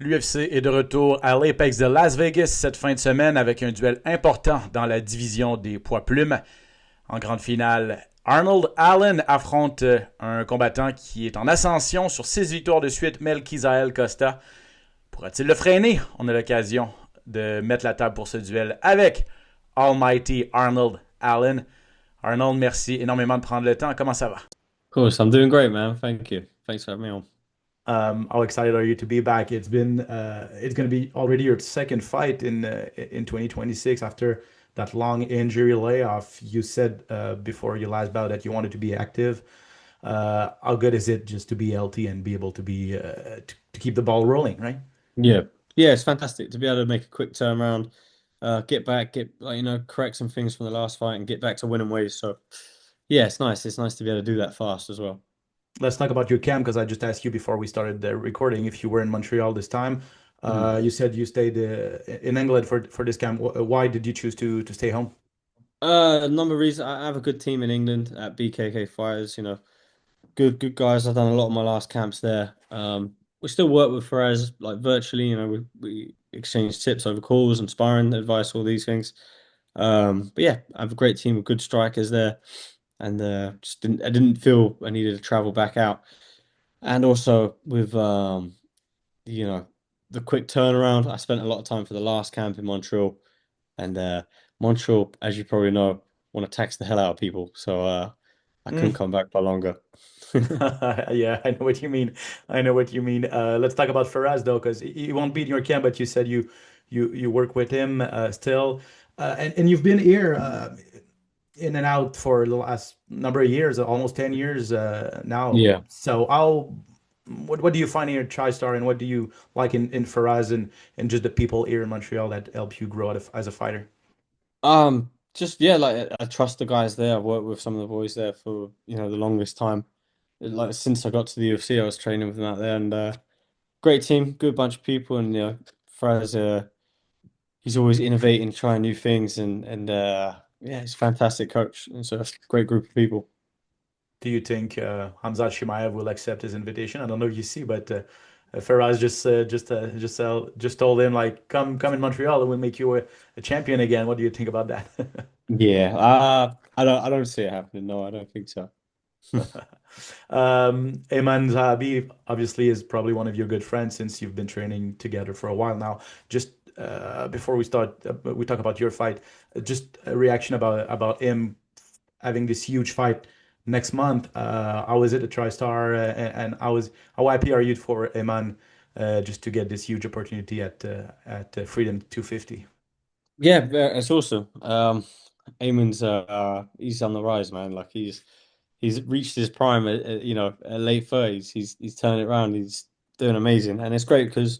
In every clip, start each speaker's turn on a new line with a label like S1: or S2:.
S1: L'UFC est de retour à l'Apex de Las Vegas cette fin de semaine avec un duel important dans la division des poids plumes. En grande finale, Arnold Allen affronte un combattant qui est en ascension sur 6 victoires de suite, Melquizael Costa. Pourra-t-il le freiner? On a l'occasion de mettre la table pour ce duel avec Almighty Arnold Allen. Arnold, merci énormément de prendre le temps. Comment ça va?
S2: Of course, I'm doing great, man. Thank you. Thanks for having me on.
S1: How excited are you to be back? It's going to be already your second fight in 2026 after that long injury layoff. You said before your last bout that you wanted to be active. How good is it just to be healthy and be able to be to keep the ball rolling, right?
S2: Yeah. Yeah, it's fantastic to be able to make a quick turnaround, get back, get correct some things from the last fight and get back to winning ways. So yeah, it's nice. It's nice to be able to do that fast as well.
S1: Let's talk about your camp because I just asked you before we started the recording if you were in Montreal this time.
S2: Mhm.
S1: You said you stayed in England for this camp. Why did you choose to stay home?
S2: A number of reasons. I have a good team in England at BKK Fighters, good guys. I've done a lot of my last camps there. We still work with Perez like virtually, we exchange tips over calls and sparring advice, all these things. But yeah, I have a great team of good strikers there, and I didn't feel I needed to travel back out. And also with you know, the quick turnaround, I spent a lot of time for the last camp in Montreal, and Montreal, as you probably know, want to tax the hell out of people, so I couldn't come back for longer.
S1: Yeah, I know what you mean. I know what you mean. Let's talk about Faraz though, because he won't be in your camp, but you said you work with him still, and you've been here in and out for the last number of years, almost 10 years now.
S2: Yeah.
S1: So what do you find here at TriStar, and what do you like in Faraz and just the people here in Montreal that help you grow as a fighter?
S2: Just yeah, like I trust the guys there. I've worked with some of the boys there for, the longest time. Like since I got to the UFC, I was training with them out there, and great team, good bunch of people, and Fraz, he's always innovating, trying new things, and yeah, he's a fantastic coach. And so that's a great group of people.
S1: Do you think Hamzat Chimaev will accept his invitation? I don't know if you see, but Faraz just told him like, come in Montreal and we'll make you a champion again. What do you think about that?
S2: Yeah, I don't see it happening. No, I don't think so.
S1: Ayman Zahabi obviously is probably one of your good friends since you've been training together for a while now. Just before we talk about your fight. Just a reaction about him having this huge fight next month. How is it at TriStar, and how happy are you for Ayman just to get this huge opportunity at Freedom 250?
S2: Yeah, it's awesome. Eamon's he's on the rise, man. Like he's reached his prime at late 30s. He's turned it around. He's doing amazing, and it's great because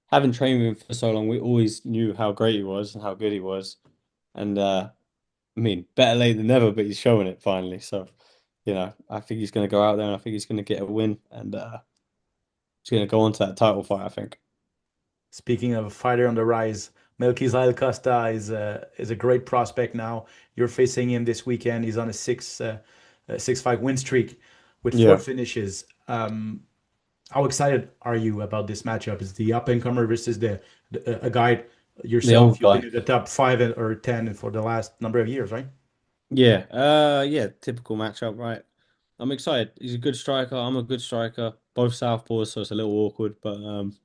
S2: having trained with him for so long, we always knew how great he was and how good he was. And I mean, better late than never, but he's showing it finally. So, I think he's going to go out there and I think he's going to get a win, and he's going to go on to that title fight, I think.
S1: Speaking of a fighter on the rise, Melquizael Costa is a great prospect now. You're facing him this weekend. He's on a 6-5 win streak with four
S2: Yeah.
S1: finishes. How excited are you about this matchup? Is the up and comer versus a guy
S2: The
S1: yourself?
S2: old
S1: You've been
S2: guy.
S1: in the top five or 10 for the last number of years, right?
S2: Yeah. Yeah, typical matchup, right? I'm excited. He's a good striker. I'm a good striker. Both southpaws, so it's a little awkward, but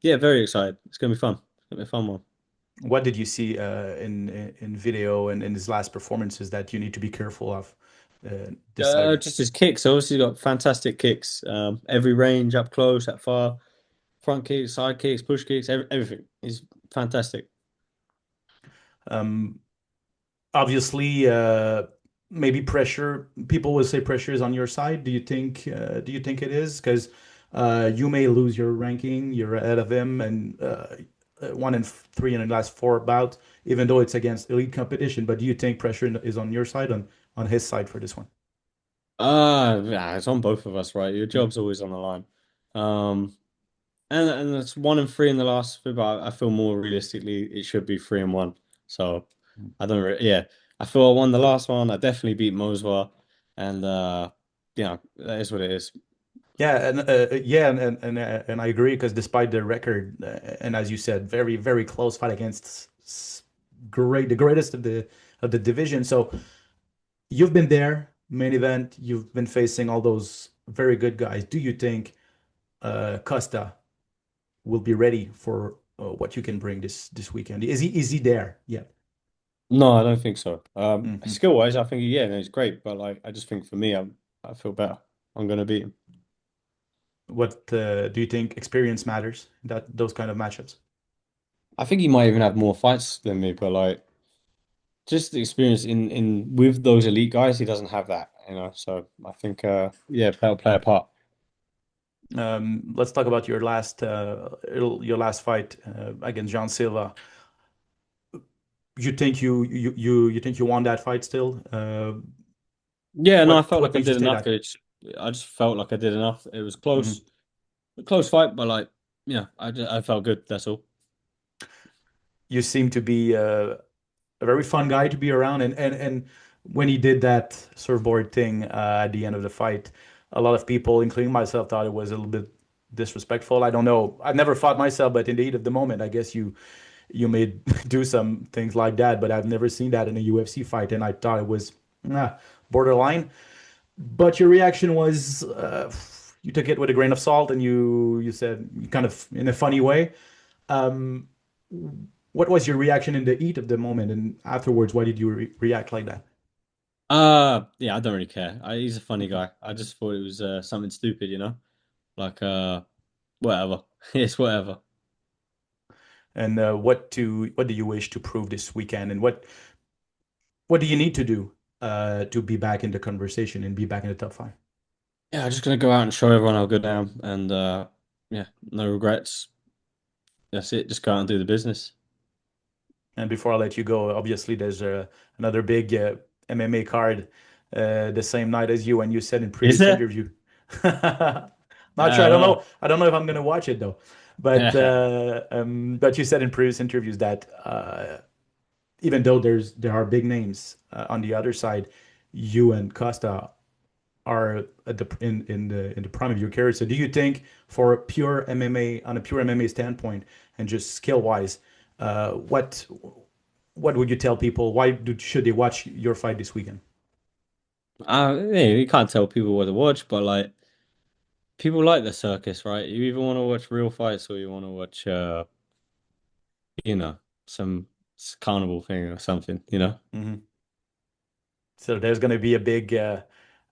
S2: yeah, very excited. It's gonna be fun. It's gonna be a fun one.
S1: What did you see in video and in his last performances that you need to be careful of this Saturday?
S2: Just his kicks. Obviously, he's got fantastic kicks. Every range, up close, at far, front kicks, side kicks, push kicks, everything. He's fantastic.
S1: Um, Obviously, maybe pressure. People will say pressure is on your side. Do you think it is? Because you may lose your ranking. You're ahead of him, and 1-3 in the last four bouts, even though it's against elite competition. But do you think pressure is on your side, on his side for this one?
S2: Yeah, it's on both of us, right? Your job's always on the line. Um, and it's 1-3 in the last three, but I feel more realistically it should be 3-1. So I don't really, yeah. I feel I won the last one. I definitely beat Moswa, and that is what it is.
S1: Yeah, and I agree because despite the record, and as you said, very very close fight against the greatest of the division. So you've been there, main event. You've been facing all those very good guys. Do you think Costa will be ready for what you can bring this weekend? Is he there? Yeah.
S2: No, I don't think so.
S1: Hmm.
S2: Skill wise, I think yeah, no, he's great, but like I just think for me, I feel better. I'm gonna beat him.
S1: What do you think experience matters in that those kind of matchups?
S2: I think he might even have more fights than me, but like just the experience in with those elite guys, he doesn't have that, you know. So I think yeah, that'll play a part.
S1: Let's talk about your last fight against John Silva. You think you won that fight still?
S2: Yeah, no, I felt
S1: What
S2: like I
S1: makes you
S2: did
S1: say
S2: enough.
S1: that?
S2: I just felt like I did enough. It was
S1: Mhm.
S2: a close fight, but like yeah, I felt good. That's all.
S1: You seem to be a very fun guy to be around, and when he did that surfboard thing at the end of the fight, a lot of people, including myself, thought it was a little bit disrespectful. I don't know. I've never fought myself, but in the heat of the moment, I guess you may do some things like that. But I've never seen that in a UFC fight, and I thought it was borderline. But your reaction was you took it with a grain of salt, and you said kind of in a funny way. Um, what was your reaction in the heat of the moment, and afterwards, why did you react like that?
S2: Yeah, I don't really care. He's a funny guy. I just thought it was something stupid, you know? Like whatever. It's whatever.
S1: And what do you wish to prove this weekend, and what do you need to do to be back in the conversation and be back in the top five?
S2: Yeah, I'm just gonna go out and show everyone how good I am, and yeah, no regrets. That's it. Just go out and do the business.
S1: And before I let you go, obviously there's another big MMA card the same night as you, and you said in
S2: Is
S1: previous
S2: there?
S1: interview. Not sure. I don't
S2: Well,
S1: know. I don't know if I'm gonna watch it though. But you said in previous interviews that even though there are big names on the other side, you and Costa are at in the prime of your career. So do you think for a pure MMA on a pure MMA standpoint and just skill wise, what would you tell people? Should they watch your fight this weekend?
S2: yeah, you can't tell people what to watch, but like people like the circus, right? You either want to watch real fights or you want to watch, you know, some carnival thing or something, you know?
S1: Hmm. So there's going to be a big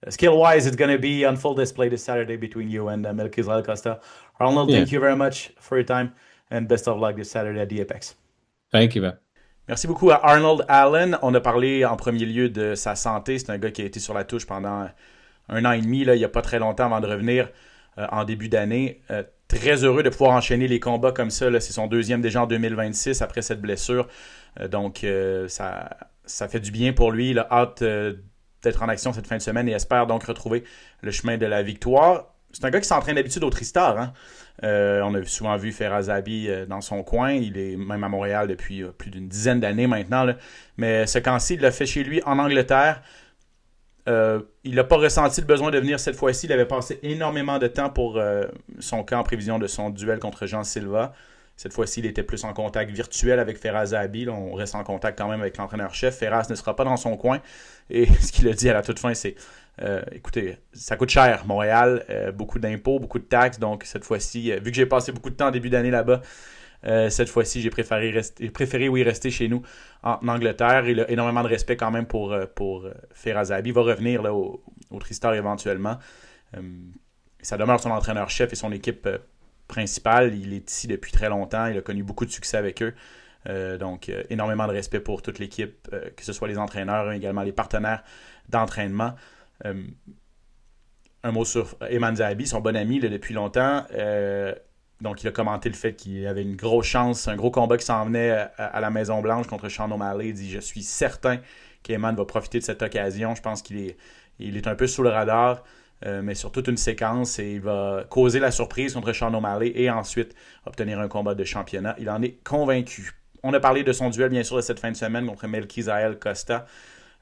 S1: skill wise. It's going to be on full display this Saturday between you and Melchizedek Costa. Arnold,
S2: Yeah.
S1: thank you very much for your time and best of luck this Saturday at the Apex.
S2: Thank you, man.
S1: Merci beaucoup à Arnold Allen. On a parlé en premier lieu de sa santé. C'est un gars qui a été sur la touche pendant un an et demi, là, il n'y a pas très longtemps avant de revenir en début d'année. Très heureux de pouvoir enchaîner les combats comme ça. Là. C'est son deuxième déjà en 2026 après cette blessure. Ça fait du bien pour lui. Il a hâte d'être en action cette fin de semaine et espère donc retrouver le chemin de la victoire. C'est un gars qui s'entraîne d'habitude au Tristar. Hein? On a souvent vu Ferazabi dans son coin. Il est même à Montréal depuis plus d'une dizaine d'années maintenant. Là. Mais ce camp-ci, il l'a fait chez lui en Angleterre. Il n'a pas ressenti le besoin de venir cette fois-ci. Il avait passé énormément de temps pour son camp en prévision de son duel contre Jean Silva. Cette fois-ci, il était plus en contact virtuel avec Feraz Zahabi. Là, on reste en contact quand même avec l'entraîneur-chef. Feraz ne sera pas dans son coin. Et ce qu'il a dit à la toute fin, c'est écoutez, ça coûte cher, Montréal. Beaucoup d'impôts, beaucoup de taxes. Donc, cette fois-ci, vu que j'ai passé beaucoup de temps en début d'année là-bas, cette fois-ci, j'ai préféré oui, rester chez nous en Angleterre. Il a énormément de respect quand même pour Ferazabi. Il va revenir là, au Tristar éventuellement. Euh, Ça demeure son entraîneur-chef et son équipe principale. Il est ici depuis très longtemps. Il a connu beaucoup de succès avec eux. Énormément de respect pour toute l'équipe, que ce soit les entraîneurs, également les partenaires d'entraînement. Euh, un mot sur Eman Zahabi, son bon ami là, depuis longtemps. Donc, il a commenté le fait qu'il y avait une grosse chance, un gros combat qui s'en venait à la Maison-Blanche contre Sean O'Malley. Il dit je suis certain qu'Eman va profiter de cette occasion. Je pense il est un peu sous le radar, mais sur toute une séquence. Et il va causer la surprise contre Sean O'Malley et ensuite obtenir un combat de championnat. Il en est convaincu. On a parlé de son duel, bien sûr, de cette fin de semaine contre Melchizedek Costa.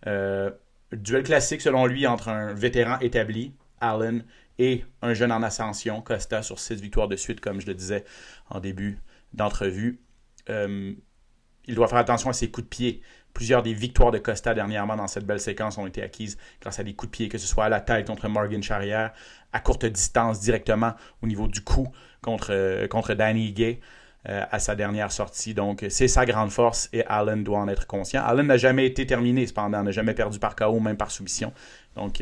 S1: Duel classique, selon lui, entre un vétéran établi, Allen, et un jeune en ascension, Costa, sur 6 victoires de suite, comme je le disais en début d'entrevue. Il doit faire attention à ses coups de pied. Plusieurs des victoires de Costa dernièrement dans cette belle séquence ont été acquises grâce à des coups de pied, que ce soit à la tête contre Morgan Charrière, à courte distance directement au niveau du cou contre Danny Gay à sa dernière sortie. Donc, c'est sa grande force et Allen doit en être conscient. Allen n'a jamais été terminé, cependant, n'a jamais perdu par KO, même par soumission. Donc,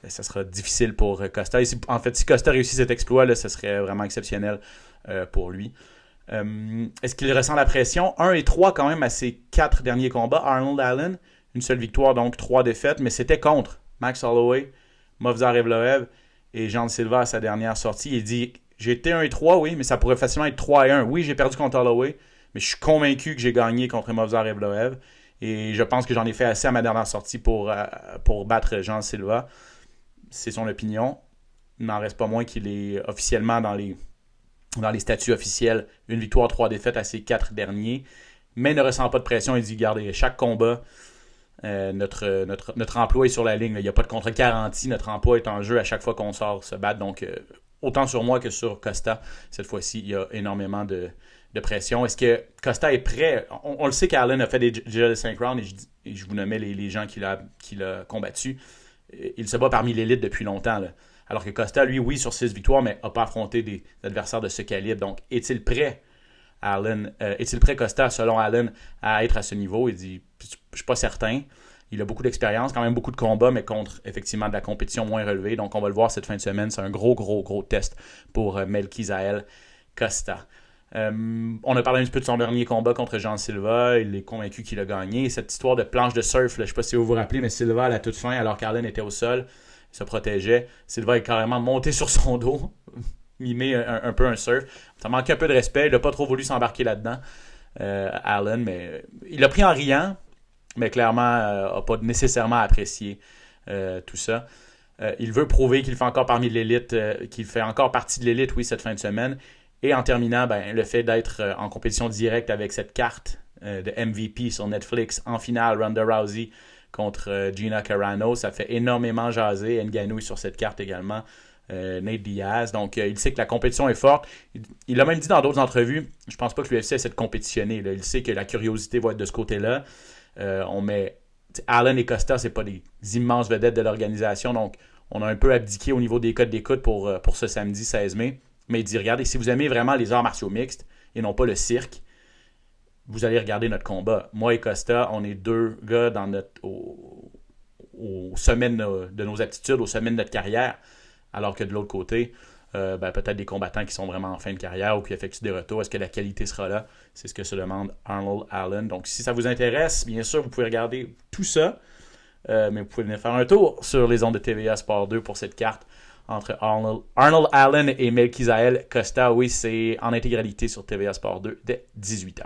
S1: ça sera difficile pour Costa. En fait, si Costa réussit cet exploit, là, ce serait vraiment exceptionnel pour lui. Est-ce qu'il ressent la pression? 1-3 quand même à ses 4 derniers combats. Arnold Allen, une seule victoire, donc 3 défaites, mais c'était contre Max Holloway, Movsar Evloev et Jean Silva à sa dernière sortie. Il dit « J'ai été 1-3, oui, mais ça pourrait facilement être 3-1. Oui, j'ai perdu contre Holloway, mais je suis convaincu que j'ai gagné contre Movsar Evloev et je pense que j'en ai fait assez à ma dernière sortie pour battre Jean Silva. » C'est son opinion. Il n'en reste pas moins qu'il est officiellement dans les statuts officiels, une victoire, 3 défaites à ses 4 derniers, mais ne ressent pas de pression. Il dit, regardez, chaque combat, notre emploi est sur la ligne. Il n'y a pas de contrat garanti. Notre emploi est en jeu à chaque fois qu'on sort se battre. Donc, autant sur moi que sur Costa, cette fois-ci, il y a énormément de pression. Est-ce que Costa est prêt? On le sait qu'Allen a fait déjà 5 rounds et je vous nommais les gens qu'il a combattus. Il se bat parmi l'élite depuis longtemps, là. Alors que Costa, lui, oui, sur 6 victoires, mais n'a pas affronté des adversaires de ce calibre. Donc, est-il prêt, Costa, selon Allen, à être à ce niveau? Il dit, je ne suis pas certain. Il a beaucoup d'expérience, quand même beaucoup de combats, mais contre, effectivement, de la compétition moins relevée. Donc, on va le voir cette fin de semaine. C'est un gros test pour Melquizael Costa. On a parlé un petit peu de son dernier combat contre Jean Silva. Il est convaincu qu'il a gagné. Cette histoire de planche de surf, là, je ne sais pas si vous vous rappelez, mais Silva, à la toute fin, alors qu'Allen était au sol, se protégeait. Silva est carrément monté sur son dos, mimé un peu un surf. Ça manquait un peu de respect. Il n'a pas trop voulu s'embarquer là-dedans, Allen, mais il l'a pris en riant, mais clairement n'a pas nécessairement apprécié tout ça. Il veut prouver qu'il fait encore parmi l'élite, qu'il fait encore partie de l'élite, oui, cette fin de semaine. Et en terminant, le fait d'être en compétition directe avec cette carte de MVP sur Netflix en finale, Ronda Rousey contre Gina Carano, ça fait énormément jaser. Ngannou sur cette carte également, Nate Diaz. Donc, il sait que la compétition est forte. Il l'a même dit dans d'autres entrevues, je pense pas que l'UFC essaie de compétitionner, là. Il sait que la curiosité va être de ce côté-là. On met Allen et Costa, c'est pas des immenses vedettes de l'organisation, donc on a un peu abdiqué au niveau des codes d'écoute pour ce samedi 16 mai. Mais il dit, regardez, si vous aimez vraiment les arts martiaux mixtes et non pas le cirque, vous allez regarder notre combat. Moi et Costa, on est 2 gars au sommet de nos aptitudes, au sommet de notre carrière, alors que de l'autre côté, peut-être des combattants qui sont vraiment en fin de carrière ou qui effectuent des retours. Est-ce que la qualité sera là? C'est ce que se demande Arnold Allen. Donc, si ça vous intéresse, bien sûr, vous pouvez regarder tout ça, mais vous pouvez venir faire un tour sur les ondes de TVA Sports 2 pour cette carte entre Arnold Allen et Melquizael Costa. Oui, c'est en intégralité sur TVA Sport 2 dès 18h.